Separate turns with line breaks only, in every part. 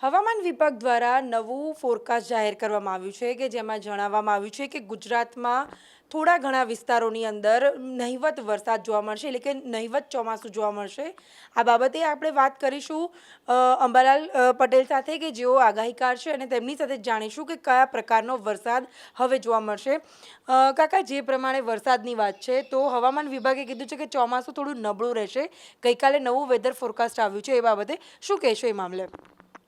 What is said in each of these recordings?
હવામાન વિભાગ દ્વારા નવું ફોરકાસ્ટ જાહેર કરવામાં આવ્યું છે કે જેમાં જણાવવામાં આવ્યું છે કે ગુજરાતમાં થોડા ઘણા વિસ્તારોની અંદર નહિવત વરસાદ જોવા મળશે એટલે કે નહિવત ચોમાસું જોવા મળશે. આ બાબતે આપણે વાત કરીશું અંબાલાલ પટેલ સાથે કે જેઓ આગાહીકાર છે અને તેમની સાથે જાણીશું કે કયા પ્રકારનો વરસાદ હવે જોવા મળશે. કાકા, જે પ્રમાણે વરસાદની વાત છે તો હવામાન વિભાગે કીધું છે કે ચોમાસું થોડું નબળું રહેશે. ગઈકાલે નવું વેધર ફોરકાસ્ટ આવ્યું છે, એ બાબતે શું કહેશો એ મામલે?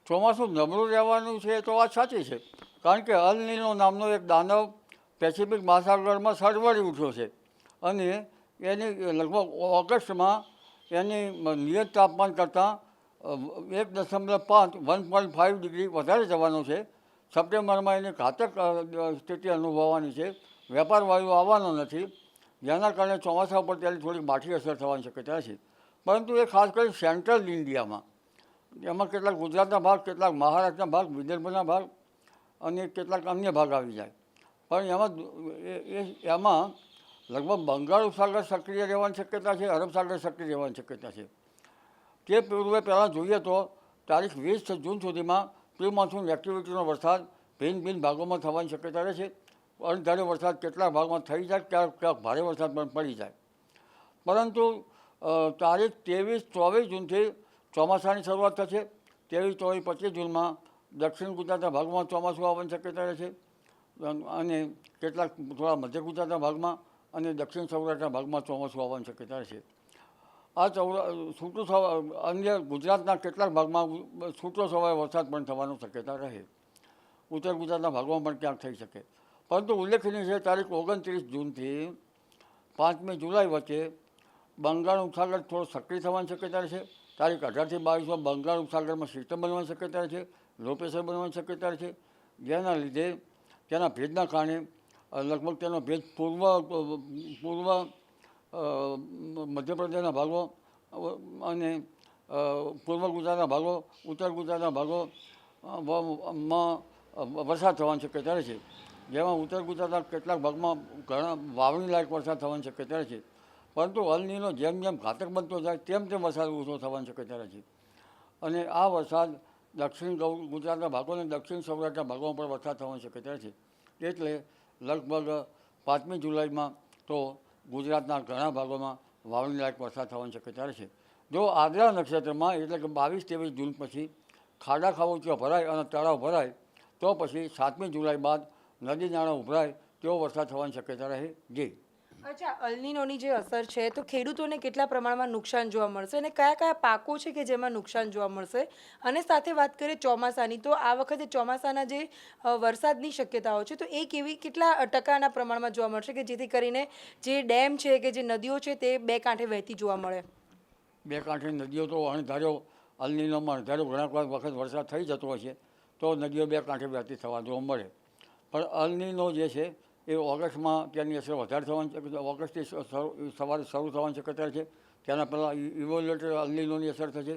ચોમાસું નબળું રહેવાનું છે તો વાત સાચી છે, કારણ કે અલ નીનો નામનો એક દાનવ પેસિફિક મહાસાગરમાં સળવળી ઉઠ્યો છે અને એની લગભગ ઓગસ્ટમાં એની નિયત તાપમાન કરતાં 1.5 1.5 ડિગ્રી વધારે જવાનું છે. સપ્ટેમ્બરમાં એની ઘાતક સ્થિતિ અનુભવવાની છે. વેપાર વાયુ આવવાનો નથી, જેના કારણે ચોમાસા પર તેની થોડીક માઠી અસર થવાની શક્યતા છે. પરંતુ એ ખાસ કરી સેન્ટ્રલ ઇન્ડિયામાં, એમાં કેટલાક ગુજરાતના ભાગ, કેટલાક મહારાષ્ટ્રના ભાગ, વિદર્ભના ભાગ અને કેટલાક અન્ય ભાગ આવી જાય. પણ એમાં લગભગ બંગાળ ઉપસાગર સક્રિય રહેવાની શક્યતા છે, અરબ સાગર સક્રિય રહેવાની શક્યતા છે. તે પૂર્વે પહેલાં જોઈએ તો તારીખ 20 જૂન સુધીમાં પ્રી મોન્સૂન એક્ટિવિટીનો વરસાદ ભિન્ન ભિન્ન ભાગોમાં થવાની શક્યતા રહે છે. અણધાર્યો વરસાદ કેટલાક ભાગમાં થઈ જાય, ક્યાંક ભારે વરસાદ પણ પડી જાય. પરંતુ તારીખ 23-24 જૂનથી ચોમાસાની શરૂઆત થશે. 23-24-25 જૂનમાં દક્ષિણ ગુજરાતના ભાગમાં ચોમાસું આવવાની શક્યતા રહે છે અને કેટલાક થોડા મધ્ય ગુજરાતના ભાગમાં અને દક્ષિણ સૌરાષ્ટ્રના ભાગમાં ચોમાસું આવવાની શક્યતા છે. આ છૂટું અન્ય ગુજરાતના કેટલાક ભાગમાં છૂટો છવાયો વરસાદ પણ થવાની શક્યતા રહે. ઉત્તર ગુજરાતના ભાગમાં પણ ક્યાંક થઈ શકે. પરંતુ ઉલ્લેખનીય છે, તારીખ 29 જૂનથી 5મી જુલાઈ વચ્ચે બંગાળ ઉપસાગર થોડો સક્રિય થવાની શક્યતા છે. તારીખ 18થી 22માં બંગાળ ઉપસાગરમાં સિસ્ટમ બનવાની શક્યતા છે, લો પ્રેશર બનવાની શક્યતા છે, જેના લીધે તેના ભેજના કારણે લગભગ તેનો ભેજ પૂર્વ મધ્યપ્રદેશના ભાગો અને પૂર્વ ગુજરાતના ભાગો, ઉત્તર ગુજરાતના ભાગોમાં વરસાદ થવાની શક્યતા છે. જેમાં ઉત્તર ગુજરાતના કેટલાક ભાગમાં ઘણા વાવણી લાયક વરસાદ થવાની શક્યતા છે. પરંતુ અલ નીનો જેમ જેમ ઘાતક બનતો જાય તેમ તેમ વરસાદ ઓછો થવાની શક્યતા છે. અને આ વરસાદ દક્ષિણ ગુજરાતના ભાગો અને દક્ષિણ સૌરાષ્ટ્રના ભાગોમાં પણ વરસાદ થવાની શક્યતા છે. એટલે લગભગ 5મી જુલાઈમાં તો ગુજરાતના ઘણા ભાગોમાં વાવણી લાયક વરસાદ થવાની શક્યતા છે. જો આદ્રા નક્ષત્રમાં એટલે કે 22-23 જૂન પછી ખાડા ખાબોચિયા ભરાય અને તળાવ ભરાય તો પછી 7મી જુલાઈ બાદ નદી નાળા ઉભરાય તેવો વરસાદ થવાની શક્યતા રહે. જી.
અચ્છા, અલ્નીનોની જે અસર છે તો ખેડૂતોને કેટલા પ્રમાણમાં નુકસાન જોવા મળશે અને કયા કયા પાકો છે કે જેમાં નુકસાન જોવા મળશે? અને સાથે વાત કરીએ ચોમાસાની, તો આ વખતે ચોમાસાના જે વરસાદની શક્યતાઓ છે તો એ કેટલા ટકાના પ્રમાણમાં જોવા મળશે કે જેથી કરીને જે ડેમ છે કે જે નદીઓ છે તે બે કાંઠે વહેતી જોવા મળે?
બે કાંઠે નદીઓ તો અણધાર્યો અલ નીનોમાં અણધાર્યો ઘણા વખત વરસાદ થઈ જતો હોય છે તો નદીઓ બે કાંઠે વહેતી થવા જોવા મળે. પણ અલ નીનો જે છે એ ઓગસ્ટમાં તેની અસર વધારે થવાની, ઓગસ્ટથી સવારે શરૂ થવાની શક્યતા છે. તેના પહેલાં ઇવોલ્યુટર અલ નીનોની અસર થશે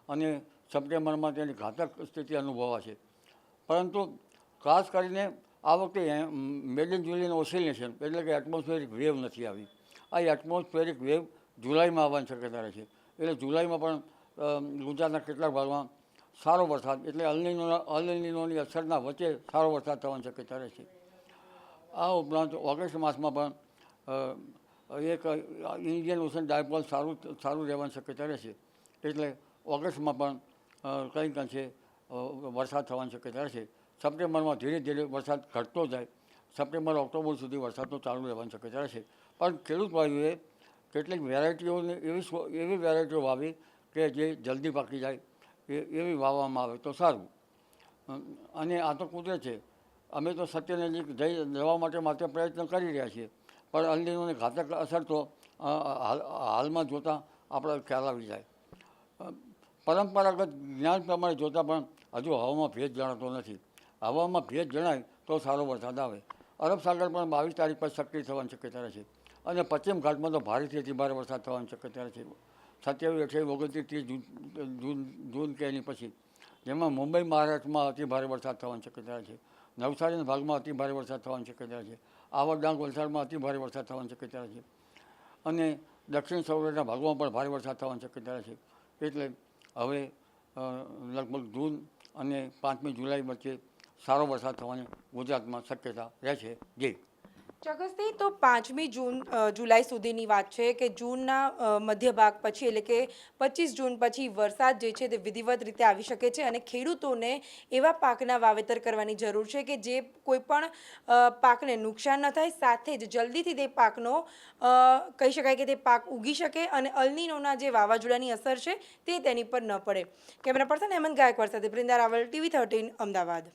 અને સપ્ટેમ્બરમાં તેની ઘાતક સ્થિતિ અનુભવાશે. પરંતુ ખાસ કરીને આ વખતે મેડ ઇન જુલિયન ઓસિલેશન એટલે કે એટમોસ્ફેરિક વેવ નથી આવી. આ એટમોસ્ફેરિક વેવ જુલાઈમાં આવવાની શક્યતા છે. એટલે જુલાઈમાં પણ ગુજરાતના કેટલાક ભાગમાં સારો વરસાદ એટલે અલ નીનોની અસરના વચ્ચે સારો વરસાદ થવાની શક્યતા રહે છે. આ ઉપરાંત ઓગસ્ટ માસમાં પણ એક ઇન્ડિયન ઓશન ડાયપોલ સારું રહેવાની શક્યતા રહેશે. એટલે ઓગસ્ટમાં પણ કંઈક અંશે વરસાદ થવાની શક્યતા રહેશે. સપ્ટેમ્બરમાં ધીરે ધીરે વરસાદ ઘટતો જાય. સપ્ટેમ્બર ઓક્ટોબર સુધી વરસાદનો ચાલુ રહેવાની શક્યતા રહેશે. પણ ખેડૂત ભાઈઓએ કેટલીક વેરાયટીઓને એવી વેરાયટીઓ વાવી કે જે જલ્દી પાકી જાય એવી વાવવામાં આવે તો સારું. અને આ તો કુદરત છે. અમે તો સત્યને જવા માટે પ્રયત્ન કરી રહ્યા છીએ. પણ અલ નીનોની ઘાતક અસર તો હાલમાં જોતાં આપણે ખ્યાલ આવી જાય. પરંપરાગત જ્ઞાન પ્રમાણે જોતાં પણ હજુ હવામાં ભેજ જણાતો નથી. હવામાં ભેજ જણાય તો સારો વરસાદ આવે. અરબ સાગર પણ 22 તારીખ પર સક્રિય થવાની શક્યતા છે અને પશ્ચિમ ઘાટમાં તો ભારેથી અતિ ભારે વરસાદ થવાની શક્યતા છે. 27, 28, 29, 30 જૂન કે એની પછી, જેમાં મુંબઈ મહારાષ્ટ્રમાં અતિ ભારે વરસાદ થવાની શક્યતા છે. નવસારીના ભાગમાં અતિ ભારે વરસાદ થવાની શક્યતા છે. આવક ડાંગ વલસાડમાં અતિ ભારે વરસાદ થવાની શક્યતા છે અને દક્ષિણ સૌરાષ્ટ્રના ભાગોમાં પણ ભારે વરસાદ થવાની શક્યતા છે. એટલે હવે લગભગ જૂન અને 5મી જુલાઈ વચ્ચે સારો વરસાદ થવાની ગુજરાતમાં શક્યતા રહે છે. જી
ચોક્કસથી તો 5મી જુલાઈ સુધીની વાત છે કે જૂનના મધ્ય ભાગ પછી એટલે કે 25 જૂન પછી વરસાદ જે છે તે વિધિવત રીતે આવી શકે છે અને ખેડૂતોને એવા પાકના વાવેતર કરવાની જરૂર છે કે જે કોઈ પણ પાકને નુકસાન ન થાય, સાથે જ જલ્દીથી તે પાકનો કહી શકાય કે તે પાક ઉગી શકે અને અલ્નીનોના જે વાવાઝોડાની અસર છે તે તેની પર ન પડે. કેમેરા પર્સન હેમંત ગાયકવાડ સાથે બ્રિંદા રાવલ, TV 13 અમદાવાદ.